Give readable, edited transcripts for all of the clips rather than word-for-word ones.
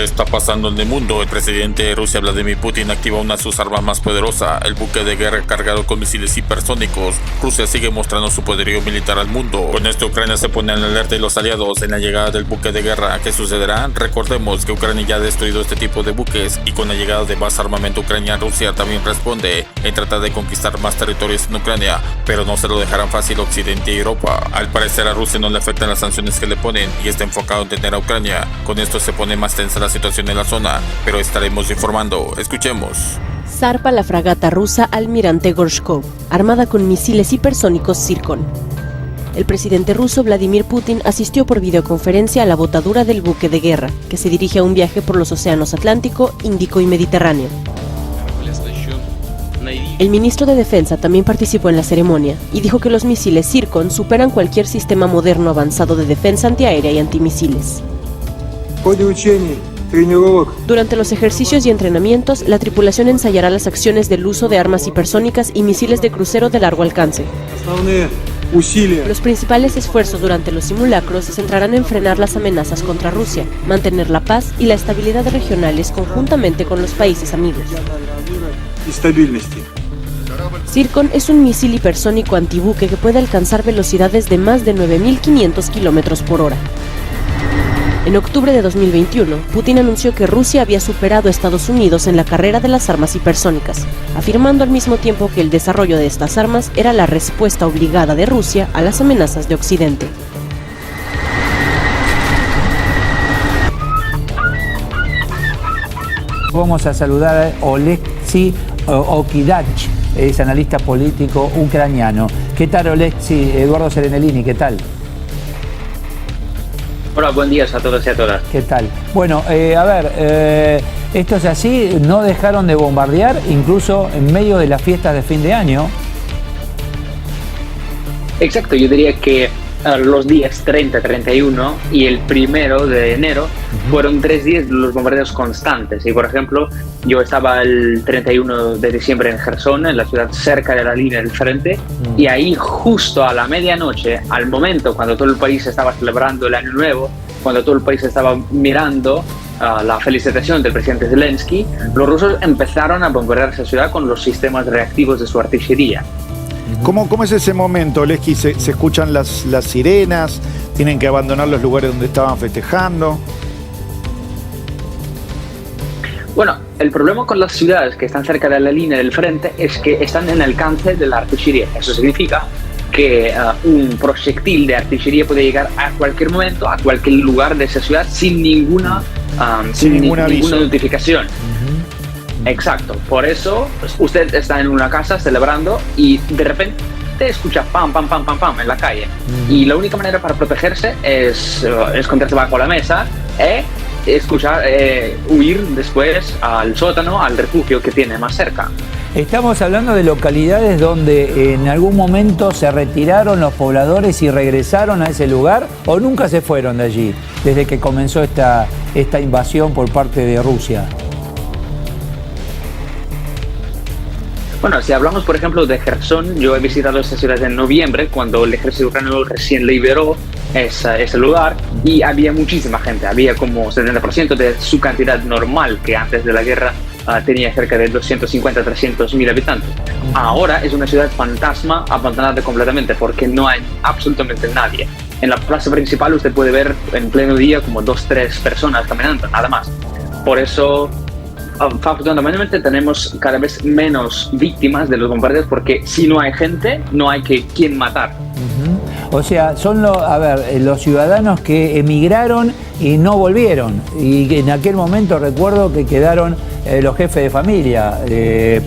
está pasando en el mundo? El presidente de Rusia, Vladimir Putin, activa una de sus armas más poderosas, el buque de guerra cargado con misiles hipersónicos. Rusia sigue mostrando su poderío militar al mundo. Con esto, Ucrania se pone en alerta y los aliados en la llegada del buque de guerra. ¿Qué sucederá? Recordemos que Ucrania ya ha destruido este tipo de buques, y con la llegada de más armamento ucraniano, Rusia también responde en tratar de conquistar más territorios en Ucrania, pero no se lo dejarán fácil Occidente y Europa. Al parecer a Rusia no le afectan las sanciones que le ponen y está enfocado en detener a Ucrania. Con esto se pone más tensa la situación en la zona, pero estaremos informando. Escuchemos. Zarpa la fragata rusa Almirante Gorshkov, armada con misiles hipersónicos Zircon. El presidente ruso Vladimir Putin asistió por videoconferencia a la botadura del buque de guerra, que se dirige a un viaje por los océanos Atlántico, Índico y Mediterráneo. El ministro de Defensa también participó en la ceremonia y dijo que los misiles Zircon superan cualquier sistema moderno avanzado de defensa antiaérea y antimisiles. Durante los ejercicios y entrenamientos, la tripulación ensayará las acciones del uso de armas hipersónicas y misiles de crucero de largo alcance. Los principales esfuerzos durante los simulacros se centrarán en frenar las amenazas contra Rusia, mantener la paz y la estabilidad regionales conjuntamente con los países amigos. Zircon es un misil hipersónico antibuque que puede alcanzar velocidades de más de 9.500 km por hora. En octubre de 2021, Putin anunció que Rusia había superado a Estados Unidos en la carrera de las armas hipersónicas, afirmando al mismo tiempo que el desarrollo de estas armas era la respuesta obligada de Rusia a las amenazas de Occidente. Vamos a saludar a Oleksiy Okidach, es analista político ucraniano. ¿Qué tal, Oleksiy? Eduardo Serenellini, ¿qué tal? Hola, buen día a todos y a todas. ¿Qué tal? Bueno, esto es así, no dejaron de bombardear, incluso en medio de las fiestas de fin de año. Exacto, yo diría que los días 30, 31 y el 1 de enero fueron 3 días de los bombardeos constantes. Y por ejemplo, yo estaba el 31 de diciembre en Gerson, en la ciudad cerca de la línea del frente, y ahí justo a la medianoche, al momento cuando todo el país estaba celebrando el Año Nuevo, cuando todo el país estaba mirando la felicitación del presidente Zelensky, los rusos empezaron a bombardear esa ciudad con los sistemas reactivos de su artillería. ¿Cómo es ese momento, Oleksiy? ¿Se escuchan las sirenas? ¿Tienen que abandonar los lugares donde estaban festejando? Bueno, el problema con las ciudades que están cerca de la línea del frente es que están en alcance de la artillería. Eso significa que un proyectil de artillería puede llegar a cualquier momento, a cualquier lugar de esa ciudad sin ninguna notificación. Exacto, por eso pues, usted está en una casa celebrando y de repente escucha pam, pam, pam, pam, pam en la calle. Y la única manera para protegerse es esconderse bajo la mesa escuchar, huir después al sótano, al refugio que tiene más cerca. Estamos hablando de localidades donde en algún momento se retiraron los pobladores y regresaron a ese lugar, o nunca se fueron de allí desde que comenzó esta invasión por parte de Rusia. Bueno, si hablamos por ejemplo de Gerson, yo he visitado esta ciudad en noviembre cuando el ejército ucraniano recién liberó ese lugar y había muchísima gente, había como 70% de su cantidad normal que antes de la guerra tenía cerca de 250-300 mil habitantes. Ahora es una ciudad fantasma abandonada completamente porque no hay absolutamente nadie. En la plaza principal usted puede ver en pleno día como 2-3 personas caminando, nada más. Por eso afortunadamente tenemos cada vez menos víctimas de los bombardeos porque si no hay gente, no hay quien matar. O sea, son los ciudadanos que emigraron y no volvieron. Y en aquel momento recuerdo que quedaron los jefes de familia,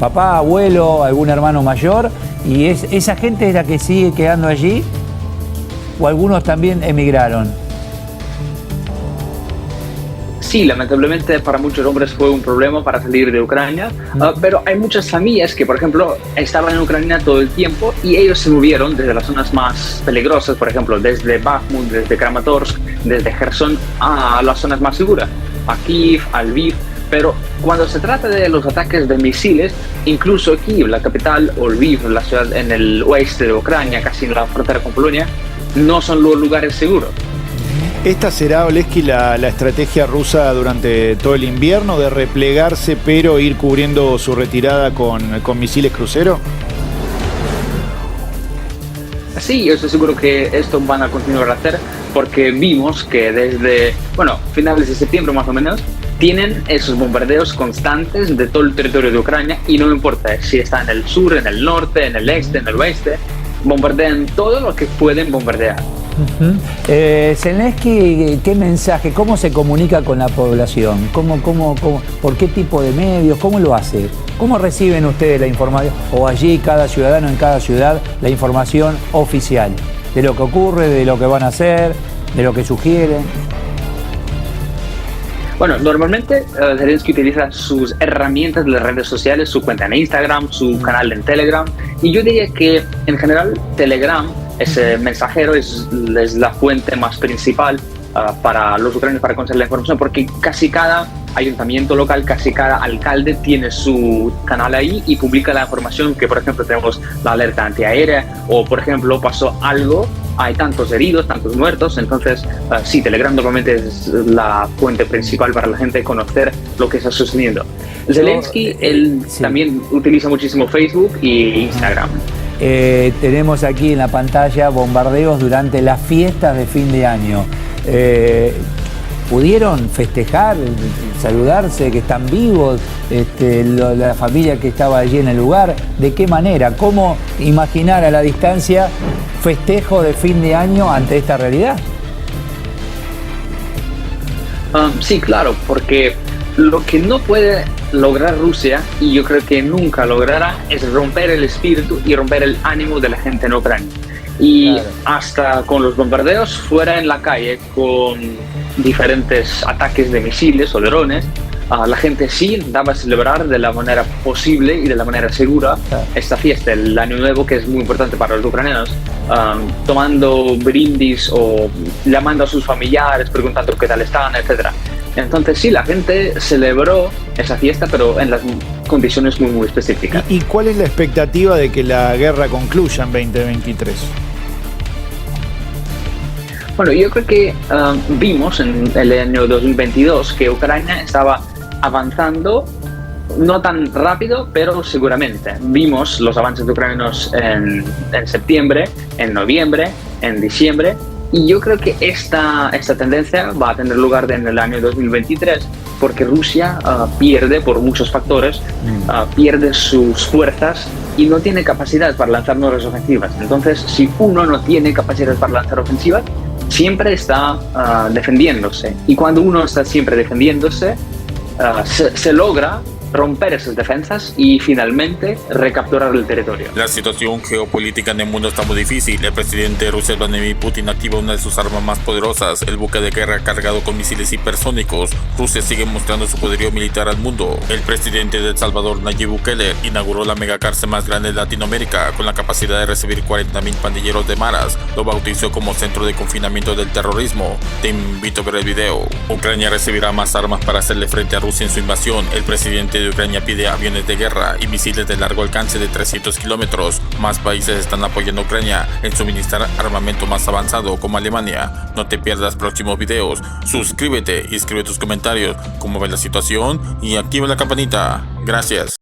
papá, abuelo, algún hermano mayor, y esa gente es la que sigue quedando allí, o algunos también emigraron. Sí, lamentablemente para muchos hombres fue un problema para salir de Ucrania, pero hay muchas familias que, por ejemplo, estaban en Ucrania todo el tiempo y ellos se movieron desde las zonas más peligrosas, por ejemplo, desde Bakhmut, desde Kramatorsk, desde Gerson a las zonas más seguras, a Kiev, a Lviv. Pero cuando se trata de los ataques de misiles, incluso Kiev, la capital, o Lviv, la ciudad en el oeste de Ucrania, casi en la frontera con Polonia, no son los lugares seguros. ¿Esta será, Oleski, la estrategia rusa durante todo el invierno de replegarse pero ir cubriendo su retirada con misiles crucero? Sí, yo estoy seguro que esto van a continuar a hacer porque vimos que desde, finales de septiembre más o menos, tienen esos bombardeos constantes de todo el territorio de Ucrania y no importa si está en el sur, en el norte, en el este, en el oeste, bombardean todo lo que pueden bombardear. Zelensky, ¿qué mensaje, cómo se comunica con la población? ¿Por qué tipo de medios? ¿Cómo lo hace? ¿Cómo reciben ustedes la información? O allí, cada ciudadano en cada ciudad, la información oficial de lo que ocurre, de lo que van a hacer, de lo que sugieren. Bueno, normalmente Zelensky utiliza sus herramientas de las redes sociales, su cuenta en Instagram, su canal en Telegram, y yo diría que en general Telegram, ese mensajero, es la fuente más principal para los ucranianos para conseguir la información, porque casi cada ayuntamiento local, casi cada alcalde tiene su canal ahí y publica la información que, por ejemplo, tenemos la alerta antiaérea o, por ejemplo, pasó algo, hay tantos heridos, tantos muertos. Entonces, sí, Telegram normalmente es la fuente principal para la gente conocer lo que está sucediendo. Zelensky, él también utiliza muchísimo Facebook y Instagram. Tenemos aquí en la pantalla bombardeos durante las fiestas de fin de año. ¿Pudieron festejar, saludarse, que están vivos, la familia que estaba allí en el lugar? ¿De qué manera? ¿Cómo imaginar a la distancia festejo de fin de año ante esta realidad? Sí, claro, porque lo que no puede lograr Rusia, y yo creo que nunca logrará, es romper el espíritu y romper el ánimo de la gente en Ucrania. Y claro, hasta con los bombardeos fuera en la calle, con diferentes ataques de misiles o drones, la gente sí daba a celebrar de la manera posible y de la manera segura esta fiesta, el Año Nuevo, que es muy importante para los ucranianos, tomando brindis o llamando a sus familiares, preguntando qué tal están, etc. Entonces sí, la gente celebró esa fiesta, pero en las condiciones muy específicas. ¿Y cuál es la expectativa de que la guerra concluya en 2023? Bueno, yo creo que vimos en el año 2022 que Ucrania estaba avanzando, no tan rápido, pero seguramente. Vimos los avances de ucranianos en septiembre, en noviembre, en diciembre, y yo creo que esta tendencia va a tener lugar en el año 2023, porque Rusia pierde por muchos factores, pierde sus fuerzas y no tiene capacidad para lanzar nuevas ofensivas. Entonces, si uno no tiene capacidad para lanzar ofensivas, siempre está defendiéndose. Y cuando uno está siempre defendiéndose, se logra romper esas defensas y finalmente recapturar el territorio. La situación geopolítica en el mundo está muy difícil. El presidente de Rusia, Vladimir Putin, activa una de sus armas más poderosas, el buque de guerra cargado con misiles hipersónicos. Rusia sigue mostrando su poderío militar al mundo. El presidente de El Salvador, Nayib Bukele, inauguró la megacárcel más grande de Latinoamérica con la capacidad de recibir 40.000 pandilleros de maras. Lo bautizó como centro de confinamiento del terrorismo. Te invito a ver el video. Ucrania recibirá más armas para hacerle frente a Rusia en su invasión. El presidente de Ucrania pide aviones de guerra y misiles de largo alcance de 300 kilómetros. Más países están apoyando a Ucrania en suministrar armamento más avanzado, como Alemania. No te pierdas próximos videos. Suscríbete y escribe tus comentarios, cómo ves la situación y activa la campanita. Gracias.